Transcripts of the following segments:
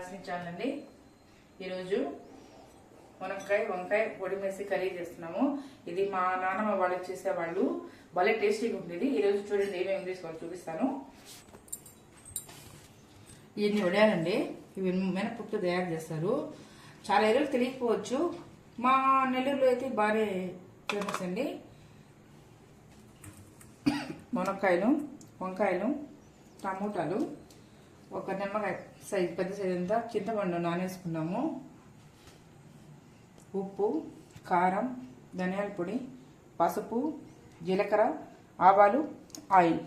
Hasni channel అండి. ఈరోజు వంకాయ పొడి వేసి కర్రీ చేస్తున్నాము. ఇది మా నాన్నమ్మ వాళ్ళు చేసేవాళ్ళు, భలే టేస్టీగా ఉండేది. ఈరోజు చూడండి ఏమేమి తీసుకోవాలి చూపిస్తాను. ఇవన్నీ వడియాలండి, ఇవి మినపప్పు తయారు చేస్తారు. చాలా ఏళ్ళు తెలియకపోవచ్చు, మా నెల్లూరులో అయితే బాగానే ఫేమస్ అండి. వంకాయలు, టమోటాలు, ఒక నిమ్మకాయ సైజ్ పెద్ద సైజ్ అంతా చింతపండు నానేసుకున్నాము, ఉప్పు, కారం, ధనియాల పొడి, పసుపు, జీలకర్ర, ఆవాలు, ఆయిల్.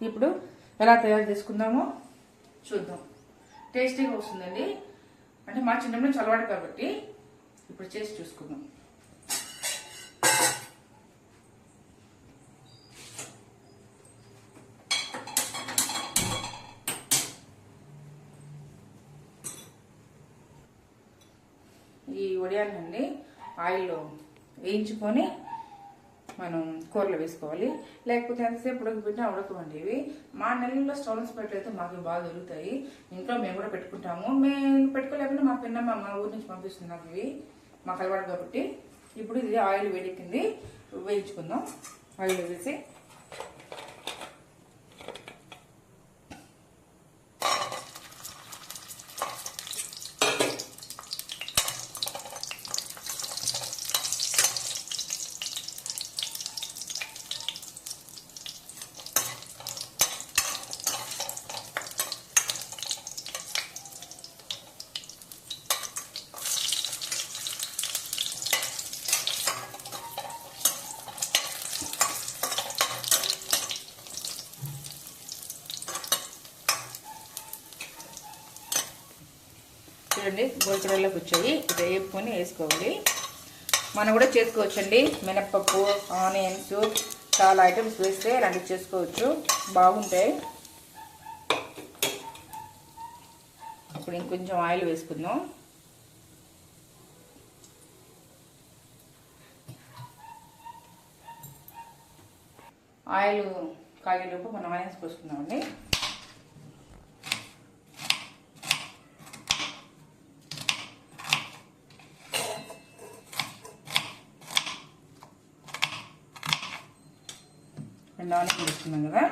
ఇప్పుడు ఎలా తయారు చేసుకుందామో చూద్దాం. టేస్టీగా వస్తుందండి. అంటే మా చిన్నప్పుడు చలవాడు కాబట్టి ఇప్పుడు చేసి చూసుకుందాం. ఈ వడియాలండి ఆయిల్లో వేయించుకొని మనం కూరలో వేసుకోవాలి. లేకపోతే ఎంతసేపు ఉడకబెట్టినా ఉడకవండి. ఇవి మా నెలలో స్టోన్స్ పెట్టయితే మాకు బాగా దొరుకుతాయి. ఇంట్లో మేము కూడా పెట్టుకుంటాము. మేము పెట్టుకోలేకపోతే మా పిన్నమ్మ మా ఊరి నుంచి పంపిస్తుంది నాకు. ఇవి మాకు అలవాటు కాబట్టి ఇప్పుడు ఇది ఆయిల్ వేడెక్కింది, వేయించుకుందాం. ఆయిల్ వేసి చూడండి గోల్డ్ కలర్లోకి వచ్చాయి. ఇట్లా వేపుకొని వేసుకోవాలి. మనం కూడా చేసుకోవచ్చండి. మినప్పప్పు, ఆనియన్స్, చాలా ఐటమ్స్ వేస్తే ఇలాంటివి చేసుకోవచ్చు, బాగుంటాయి. ఇప్పుడు ఇంకొంచెం ఆయిల్ వేసుకుందాం. ఆయిల్ కాగేలోపు మనం ఆనియన్స్ పోసుకుందామండి. ఆనియన్ వేసుకున్నాం కదా.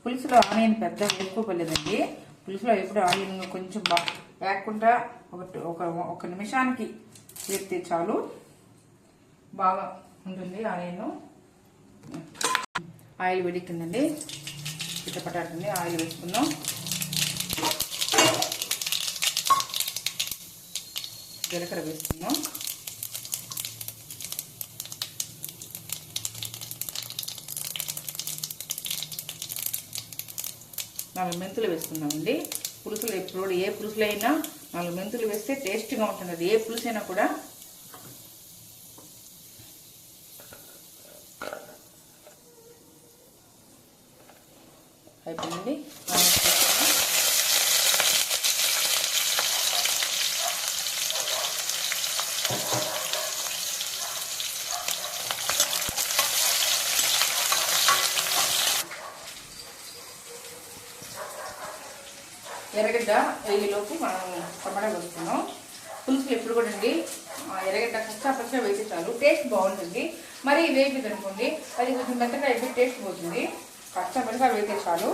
పులుసులో ఆనియన్ పెద్ద వేసుకోలేదండి. పులుసులో ఎప్పుడు ఆనియన్ కొంచెం వేయకుండా ఒక నిమిషానికి వేస్తే చాలు, బాగా ఉంటుంది ఆనియన్. ఆయిల్ వేడెక్కిందండి, చిట్టపటాడుతుంది. ఆయిల్ వేసుకుందాం. జీలకర్ర వేసుకుందాం. నాలుగు మెంతులు వేసుకుందామండి. పులుసులు ఎప్పుడు ఏ పులుసులు అయినా 4 మెంతులు వేస్తే టేస్ట్గా ఉంటుంది. అది ఏ పులుసు అయినా కూడా. అయిపోయింది. ఎర్రగడ్డ వేగిలోపు మనం టమాటా వేసుకున్నాం. పులుసులు ఎప్పుడు కూడా అండి ఎర్రగడ్డ కచ్చా వేసి చాలు, టేస్ట్ బాగుంటుంది. మరి వేగిది అనుకోండి, అది కొంచెం మెత్తగా అయితే టేస్ట్ పోతుంది. కచ్చా వేస్తే చాలు.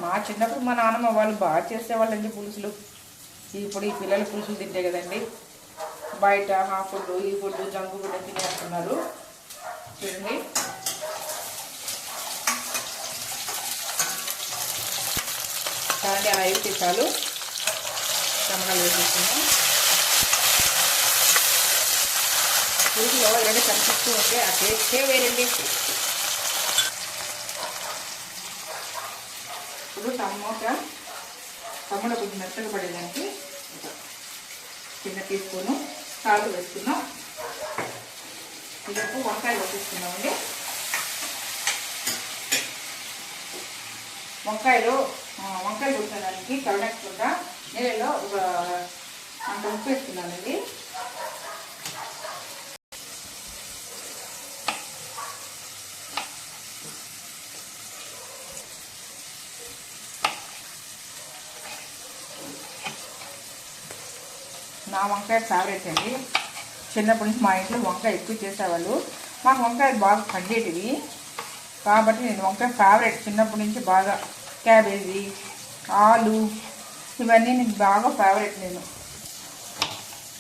మా చిన్నప్పుడు మా నాన్నమ్మ వాళ్ళు బాగా చేసేవాళ్ళండి పులుసులు. ఇప్పుడు ఈ పిల్లలు పులుసులు తింటే కదండి బయట ఫుడ్, ఈ ఫుడ్, జంక్ ఫుడ్ తినేస్తున్నారు. చూడండి చాలా ఆయిల్ చాలు. టమాటాలు వేసేస్తున్నాం. పులుసులో ఎవరైనా కనిపిస్తూ ఉంటే ఆ టేస్టే వేరండి. ఇప్పుడు టమాటా కొంచెం మెత్తగా పడేదానికి చిన్న టీ స్పూను సాల్ట్ వేసుకున్నాం. ఇదొక వంకాయలు వేసుకున్నామండి. వంకాయలు ఉడకడానికి కలనకుండా నీళ్ళలో ఒక అంత ఉప్పు వేసుకున్నానండి. నా వంకాయ ఫేవరెట్ అండి. చిన్నప్పటి నుంచి మా ఇంట్లో వంకాయ ఎక్కువ చేసేవాళ్ళు. మాకు వంకాయలు బాగా పండేటివి కాబట్టి నేను వంకాయ ఫేవరెట్ చిన్నప్పటి నుంచి బాగా. క్యాబేజీ, ఆలు ఇవన్నీ నేను బాగా ఫేవరెట్. నేను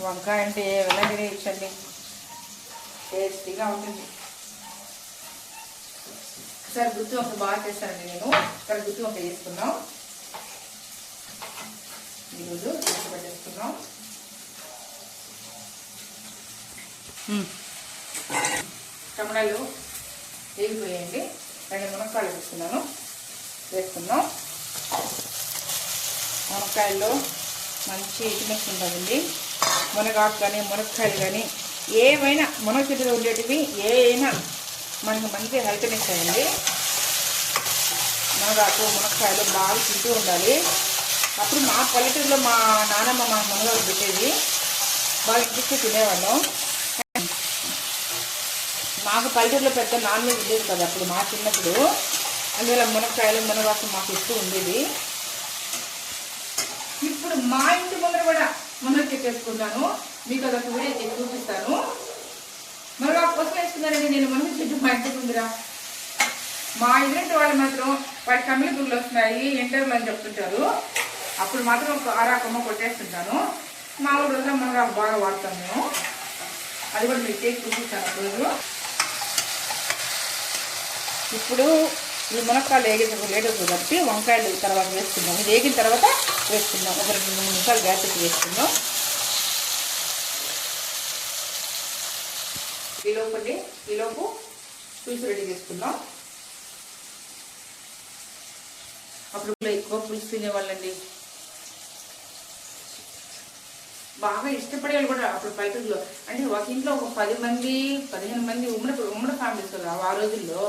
వంకాయ అంటే వెనగనే ఇచ్చండి, టేస్టీగా ఉంటుంది. ఒకసారి గుత్తి వంకాయ బాగా చేస్తానండి నేను. ఒకసారి గుత్తి వంకాయ చేసుకున్నాం. ఈరోజు పెట్టేసుకున్నాం. టమాటాలు వేగిపోయాయండి. 2 మునక్కాయలు వేసుకున్నాం. మునక్కాయల్లో మంచి ఇటుమెస్ ఉంటుందండి. మునగాకు కానీ మునక్కాయలు కానీ ఏవైనా మునగ చెట్టులో ఉండేటివి ఏవైనా మనకు మంచి హెల్త్ని ఇస్తాయండి. మునగాకు మునక్కాయలు బాగా తింటూ ఉండాలి. అప్పుడు మా పల్లెటూరులో మా నాన్నమ్మ మా మునగాకు పెట్టేది, బాగా ఇంటికి తినేవాళ్ళం. మాకు పల్లెటూరులో పెద్ద నాన్ వెజ్ ఉండేది కదా అప్పుడు మా చిన్నప్పుడు. అందువల్ల మునక్కాయలు మునగాకు మాకు ఎక్కువ ఉండేది. ఇప్పుడు మా ఇంటి ముందర కూడా మునగ చెట్టు వేసుకున్నాను. మీకు అదొక వీడియో చేసి చూపిస్తాను. మునగాకు కోసం వేసుకున్నానండి నేను మునగ చెట్టు మా ఇంటి ముందర. మా ఇంటి వాళ్ళు మాత్రం వాటి కమ్మిలి పురుగులు వస్తున్నాయి ఎంటర్లు అని చెప్తుంటారు. అప్పుడు మాత్రం ఒక ఆరాకమ్మ కొట్టేస్తుంటాను. మామూలు రోజున మునగాకు బాగా వాడతాం మేము. అది కూడా మీకు చేసి చూపిస్తాను రోజు. ఇప్పుడు ఈ మునక్కాయలు వేగేటప్పుడు కాబట్టి వంకాయలు తర్వాత వేసుకుందాం. ఇది వేగిన తర్వాత వేసుకుందాం. ఒక 2-3 నిమిషాలు గ్యాస్ పెట్టి వేసుకుందాం. ఈలోపు పులుసు రెడీ చేసుకుందాం. అప్పుడు ఎక్కువ పులుసు తినేవాళ్ళండి, బాగా ఇష్టపడేవాళ్ళు కూడా అప్పుడు పల్లెటూరులో. అంటే ఒక ఇంట్లో ఒక 10 మంది 15 మంది ఉమ్మడి ఫ్యామిలీస్ కదా ఆ రోజుల్లో.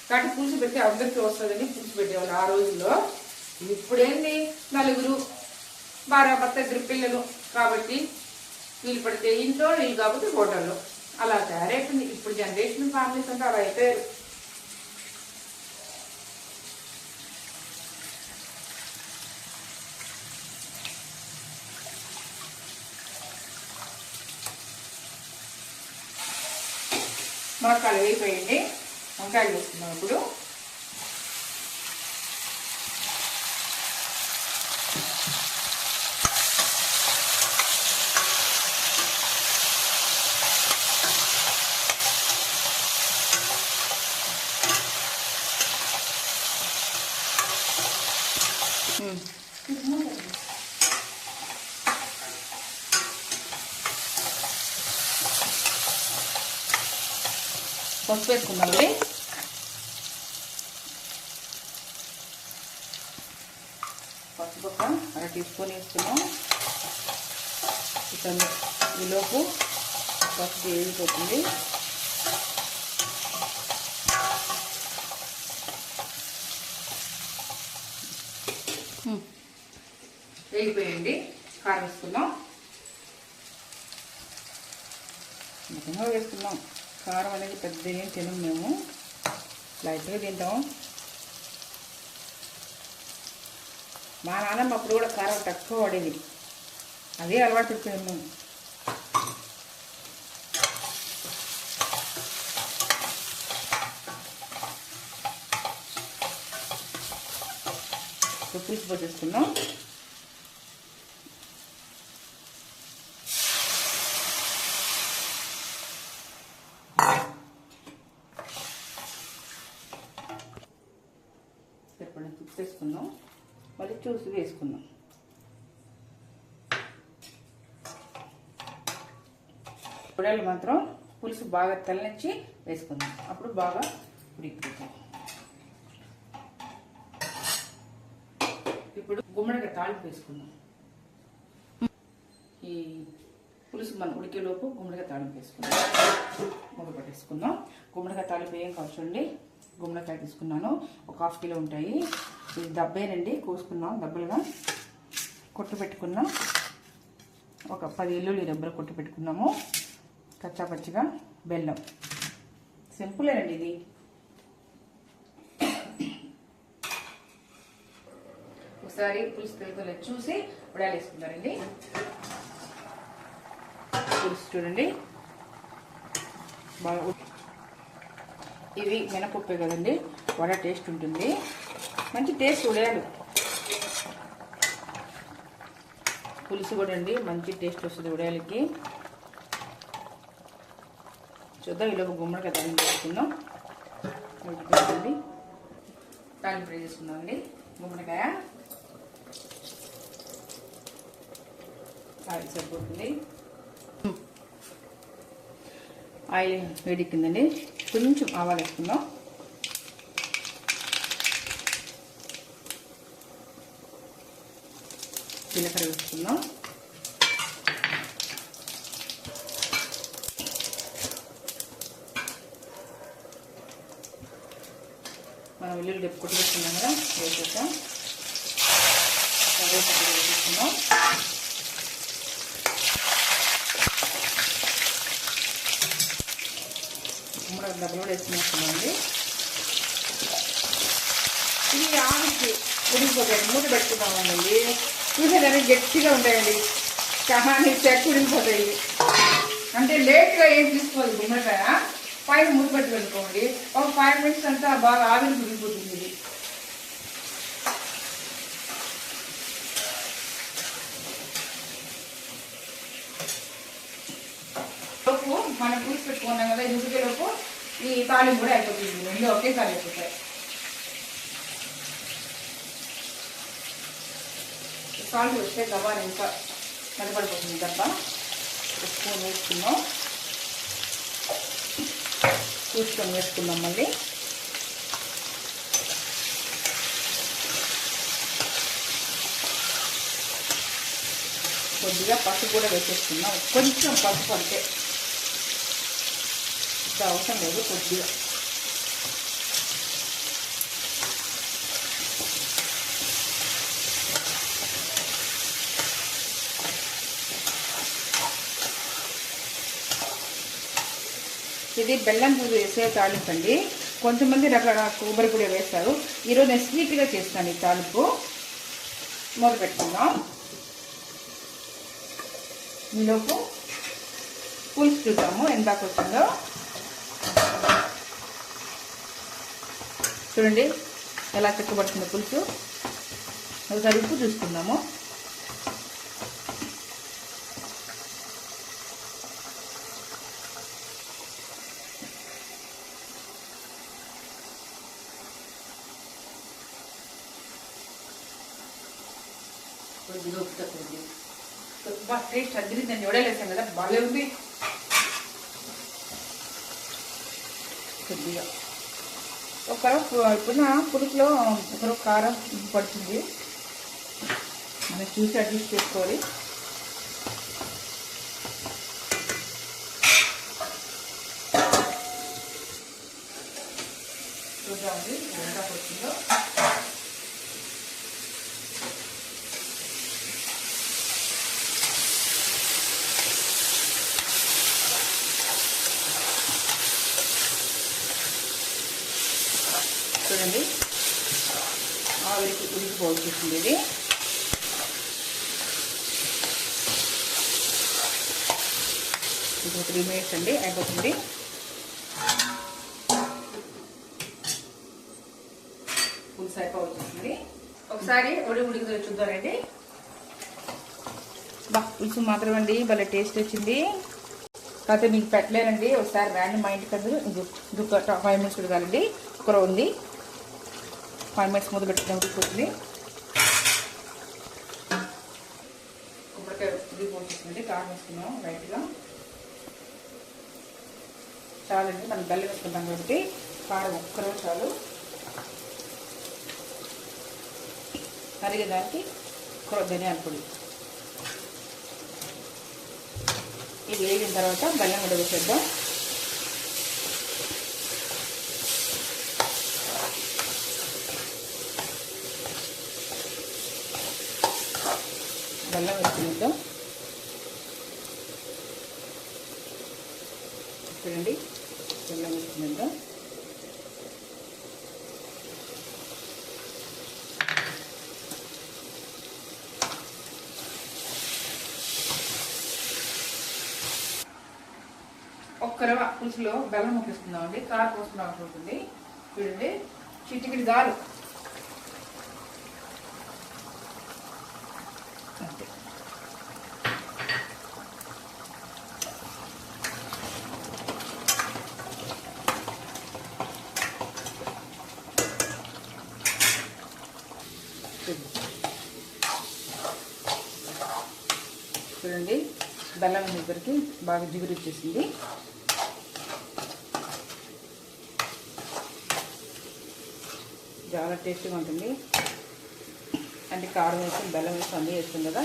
కాబట్టి పులుసు పెట్టి అందరికీ వస్తుందని పులుసు పెట్టేవాళ్ళు ఆ రోజుల్లో. ఇప్పుడేంటి 4 భార్యాభర్త 2 పిల్లలు కాబట్టి వీళ్ళు పడితే ఇంట్లో, వీళ్ళు కాబట్టి హోటల్లో అలా తయారైపోయింది. ఇప్పుడు జనరేషన్ ఫ్యామిలీస్ అంటే అలా అయిపోయారు. మునక్కాయలు వేగిపోయింది. వంకాయలు వేసుకున్నాం ఇప్పుడు. పసుపు వేసుకున్నామండి. పసుపు ఒక 1/2 టీ స్పూన్ వేసుకున్నాం. చికెన్ ఈలోపు పసుపు వేగిపోతుంది. వేగిపోయింది. కారం వేసుకున్నాం. మితంగా వేసుకున్నాం. కారం అనేది పెద్ద ఏం తినం మేము, లైట్గా తింటాం. మా నాన్నమ్మ అప్పుడు కూడా కారం తక్కువ పడేది, అదే అలవాటు అయిపోయింది మేము. పులుసు పోసేసుకున్నాం. సరిపడిన పులుసు వేసుకున్నాం. మళ్ళీ చూసి వేసుకున్నాం. పొడలు మాత్రం పులుసు బాగా తెల్లనిచ్చి వేసుకుందాం. అప్పుడు బాగా ఉడికిపోతాం. ఇప్పుడు గుమ్మడికాయ తాలింపు వేసుకుందాం. ఈ పులుసు మనం ఉడికేలోపు గుమ్మడికాయ తాలింపు వేసుకుందాం. మూత పట్టేసుకుందాం. గుమ్మడికాయ తాలింపు ఏం కావచ్చండి. గుమ్మడికాయ తీసుకున్నాను, ఒక 1/2 కిలో ఉంటాయి. ఇది దబ్బేనండి, కోసుకున్నాం దబ్బలుగా. కొట్టు పెట్టుకున్నాం. ఒక 10 వెల్లుల్లి రెబ్బలు కొట్టు పెట్టుకున్నాము. కచ్చాపచ్చిగా బెల్లం. సింపులేనండి ఇది. ఒకసారి పులుసు తెలుగులో చూసి ఉడాలు వేసుకున్నారండి. పులుసు చూడండి బాగా. ఇవి మినపప్పే కదండి, వడ టేస్ట్ ఉంటుంది, మంచి టేస్ట్ ఉడయాలు. పులుసు కూడా అండి మంచి టేస్ట్ వస్తుంది ఉడయాలకి. చూద్దాం, ఈలోపు గుమ్మడికాయ తాలింపు చేసుకుందాం. తాలింపు ఫ్రై చేసుకుందాం అండి. గుమ్మడికాయ ఆయిల్ సరిపోతుంది. ఆయిల్ వేడెక్కిందండి, కొంచెం ఆవాలు వేసుకుందాం. జీలకర్ర వేసుకుందాం. మనం వెల్లుల్లి రేపు కొట్టి వేసుకున్నాం కదా, వేసేసాం. కరివేపాకు వేసుకుందాం. గుమ్మడి డబ్బులు కూడా వేసుకున్నామండి. ఇది ఆవికి ఉడికిపోతాయి, మూత పెట్టుకున్నామండి. చూసేదాన్ని గట్టిగా ఉంటాయండి, కానీ చెట్టు ఉడికిపోతాయి. అంటే లేట్గా ఏం తీసుకోవాలి, గుమ్మడికాయ పైన మూత పెట్టి పెట్టుకోండి. ఒక 5 minutes అంతా బాగా ఆవిరి ఉడికిపోతుంది. ఇది లోపు మనం పూసి పెట్టుకున్నాం కదా, ఉడికేలోపు ఈ తాలింపు కూడా అయిపోతుంది. రెండు ఒకేసారి అయిపోతాయి. సాల్ట్ వస్తే దబ్బా ఇంకా కనపడిపోతుంది. దబ్బా ఒక స్పూన్ వేసుకున్నాం, చూసుకొని వేసుకుందాం. మళ్ళీ కొద్దిగా పసుపు కూడా వేసేసుకున్నాం. కొంచెం పసుపు అంటే ఇంత అవసరం లేదు, కొద్దిగా. ఇది బెల్లం పూజ వేసే తాలింపు అండి. కొంతమంది రకరకాల కొబ్బరి పొడి వేస్తారు. ఈరోజు నేను స్వీట్గా చేస్తాను ఈ తాలింపు. మొదలు పెట్టుకుందాం. ఈలోపు పులుసు చూద్దాము ఎందాక వచ్చిందో. చూడండి ఎలా చెక్కబడుతుందో పులుసు. ఒకసారి ఉప్పు చూసుకుందాము. కొద్దిగా ఉప్పు తక్కువ, బాగా టేస్ట్ అదిరిందండి. వడలేసాం కదా, బాగా ఉంది. కొద్దిగా ఇప్పుడు పులుసులో ఒకరు కారం పడుతుంది, మనం చూసి అడ్జస్ట్ చేసుకోవాలి. చూద్దామండి ఎంత పడుతుందో. చూడండి ఆవిరికి ఉడికిపోతుంది. ఇది ఇంకో 3 minutes అండి, అయిపోతుంది. పులుసు అయిపోతుంది. ఒకసారి ఉడికి చూద్దామండి. పులుసు మాత్రం అండి భలే టేస్ట్ వచ్చింది. కాకపోతే మీకు పెట్టలేనండి, ఒకసారి ర్యాండమ్ మా ఇంటికి అందరూ ఇంకొక 5 minutes ఉడకాలండి. కుక్కర్ ఉంది, 5 minutes మూత పెట్టుకుని ఉడికిపోతుంది. కొబ్బరికాయ ఉడికిపోతుంది. కారం వేసుకున్నాం లైట్గా, చాలండి. మనం బెల్లం వేసుకుంటాం కాబట్టి కారం ఒక్కరో చాలు. కరిగేదానికి ధనియాల పొడి. ఇది వేగిన తర్వాత బెల్లం కూడా వేసేద్దాం. బెల్లం వేసుకునిద్దాం. చూడండి బెల్లం వేసుకునిద్దాం. ఒక్క రవ్వ పులుసులో బెల్లం ముక్కిస్తున్నామండి. కారం పోసుకున్న అవసరం ఉంటుంది. చూడండి, చిటికిడి దాలు అంతే. చూడండి, బెల్లం దగ్గరికి బాగా జిగురు వచ్చేసింది. చాలా టేస్టీగా ఉంటుంది. అంటే కారం వేసి బెల్లం వేసి అన్నీ వేస్తుంది కదా.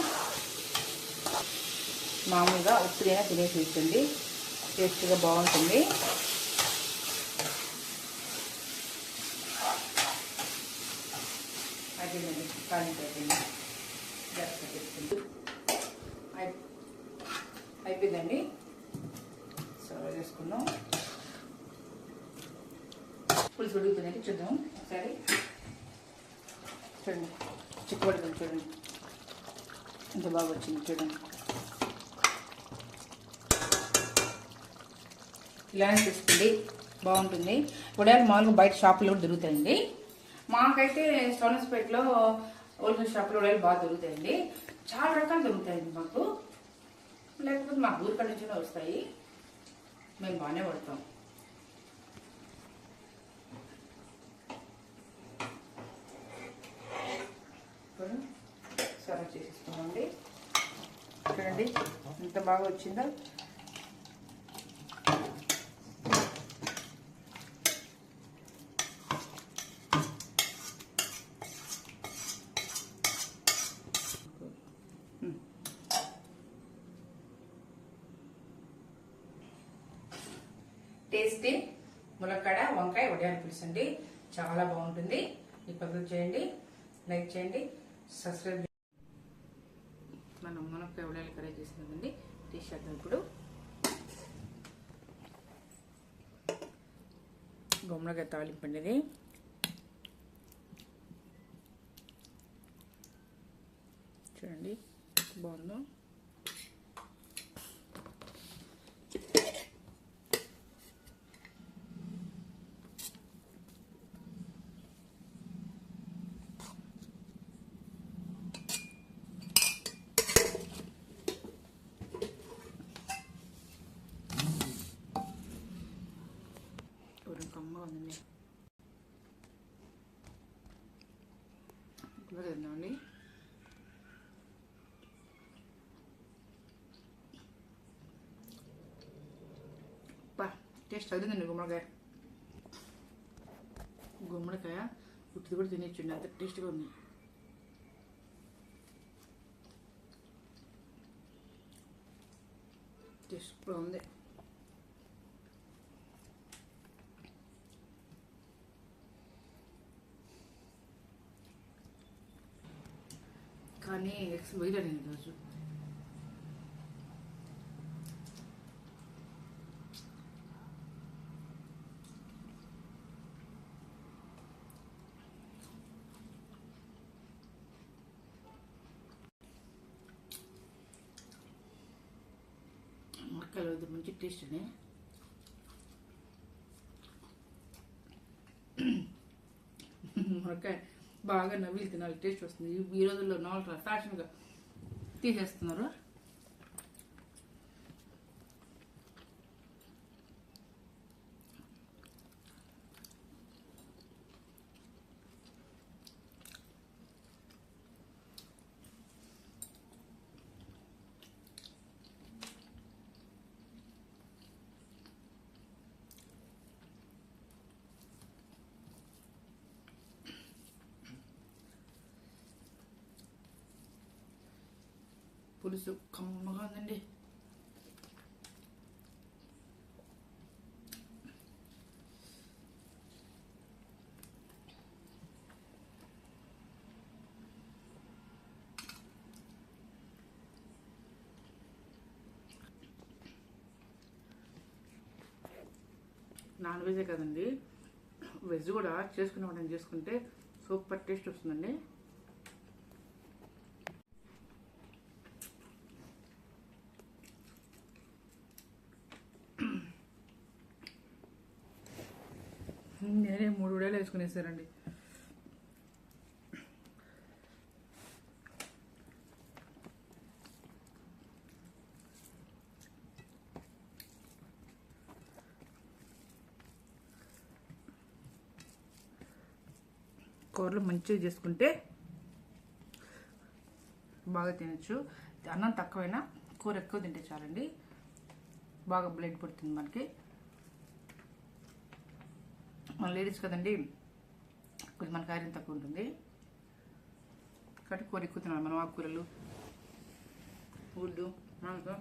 మామూలుగా ఉప్పుదైనా తినేసి వేస్తుంది, టేస్టీగా బాగుంటుంది. అయిపోయిందండి, కాలింపు అయిపోయింది. అయిపోయిందండి. సర్వ్ చేసుకుందాం. పులుసు ఉడుకుతుందండి, చూద్దాం ఒకసారి. చూడండి, చిక్కుపడుతుంది. చూడండి ఎంత బాగా వచ్చింది. చూడండి, ఇలానే చేసుకోండి, బాగుంటుంది. వడియాలు మామూలుగా బయట షాపులో కూడా దొరుకుతాయండి. మాకైతే సోనస్పేటలో హోల్సేల్ షాపులో వడియాలు బాగా దొరుకుతాయండి. చాలా రకాలు దొరుకుతాయండి మాకు. లేకపోతే మా ఊరికాడ నుంచి వస్తాయి, మేము బాగానే పడతాం. ఇప్పుడు సర్వ్ చేసేసుకోండి. చూడండి ఎంత బాగా వచ్చిందో. టేస్టీ ములక్కాడ వంకాయ వడియాలు పులుసు అండి, చాలా బాగుంటుంది. ఈ పద్ధతి చేయండి, లైక్ చేయండి, సబ్స్క్రైబ్ చేయండి. మనం మునక్కాయ వడియాలు కర్రీ చేసినదండి, తీసేద్దాం. ఇప్పుడు గుమ్మడికాయ తాలింపు అండి ఇది. చూడండి బాగుందో. కమ్మగా ఉందండి. ఇప్పుడు తిందామండి. టేస్ట్ తగ్గిందండి. గుమ్మడికాయ ఉత్తి కూడా తినేచ్చండి, అంత టేస్ట్గా ఉంది. టేస్ట్ కూడా ఉంది. కానీ ఎక్స్ వేయలేదు ఈరోజు. మునక్కాయలు మంచి టేస్ట్ అండి. మునక్కాయ బాగా నవ్వులు తినాలి, టేస్ట్ వస్తుంది. ఈ రోజుల్లో నాలుగు ఫ్యాషన్గా తీసేస్తున్నారు. పులుసు కమ్మగా ఉందండి. నాన్ వెజే కదండి, వెజ్ కూడా చేసుకుంటే సూపర్ టేస్ట్ వస్తుందండి. నేనే 3 వడియాలు వేసుకునేసానండి. కూరలు మంచిగా చేసుకుంటే బాగా తినచ్చు. అన్నం తక్కువైనా కూర ఎక్కువ తింటే చాలండి, బాగా బ్లడ్ పుడుతుంది మనకి. మన లేడీస్ కదండి, కొంచెం మనకి ఐరన్ తక్కువ ఉంటుంది కాబట్టి కూర ఎక్కువ తినాలి. మనం ఆకుకూరలు, గుడ్డు, మాంసం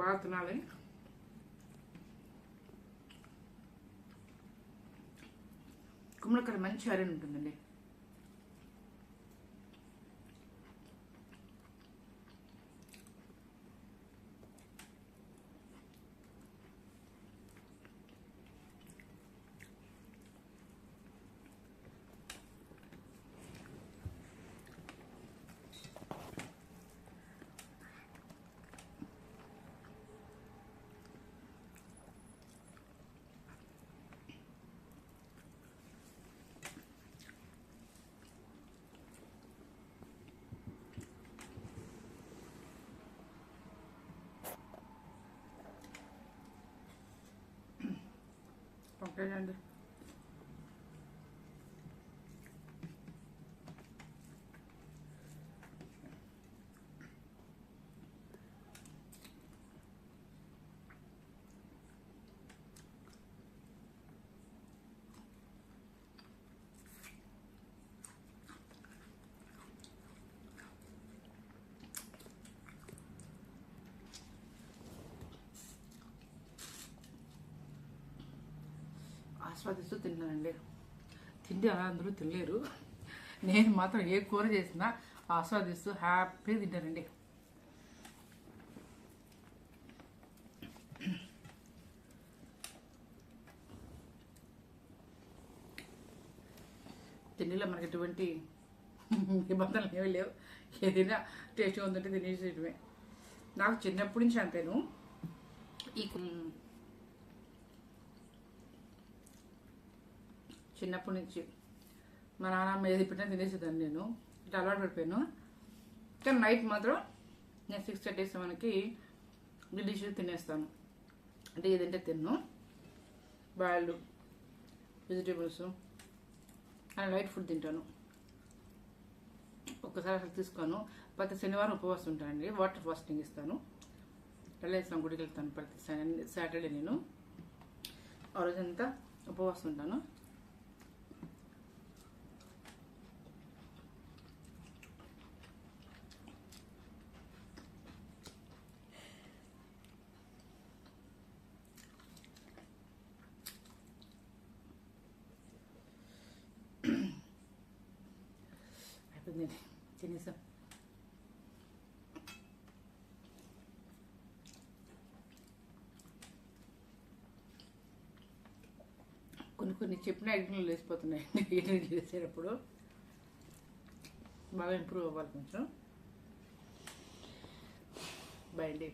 బాగా తినాలి. కుమ్మలకర మంచి ఐరన్ ఉంటుందండి. ఓకేనండి. ఆస్వాదిస్తూ తిన్నానండి. తిండి అలా అందరూ తినలేరు, నేను మాత్రం ఏ కూర చేసినా ఆస్వాదిస్తూ హ్యాపీగా తింటానండి. తిండిలో మనకి ఎటువంటి నిబంధనలు ఏమీ లేవు, ఏదైనా టేస్ట్గా ఉందంటే తినేసేయటమే. నాకు చిన్నప్పటి నుంచి అంతేను. ఈ చిన్నప్పటి నుంచి మా నాన్నమ్మ ఏది పెట్టినా తినేసేదాన్ని, నేను ఇట్లా అలవాటు పడిపోయాను. కానీ నైట్ మాత్రం నేను 6:30 7కి డిషెస్ తినేస్తాను. అంటే ఏదంటే తిన్ను, boiled vegetables and light food తింటాను. ఒక్కసారి అసలు తీసుకోను. ప్రతి శనివారం ఉపవాసం ఉంటానండి, వాటర్ ఫాస్టింగ్ ఇస్తాను. వెళ్ళేస్తాను, గుడికి వెళ్తాను ప్రతి సాటర్డే. నేను ఆ రోజంతా ఉపవాసం ఉంటాను. తినేసాం. కొన్ని చెప్పిన ఐటెంలు లేసిపోతున్నాయి ఈటింగ్ చేసేటప్పుడు. బాగా ఇంప్రూవ్ అవ్వాలి కొంచెం. బాయ్ అండి.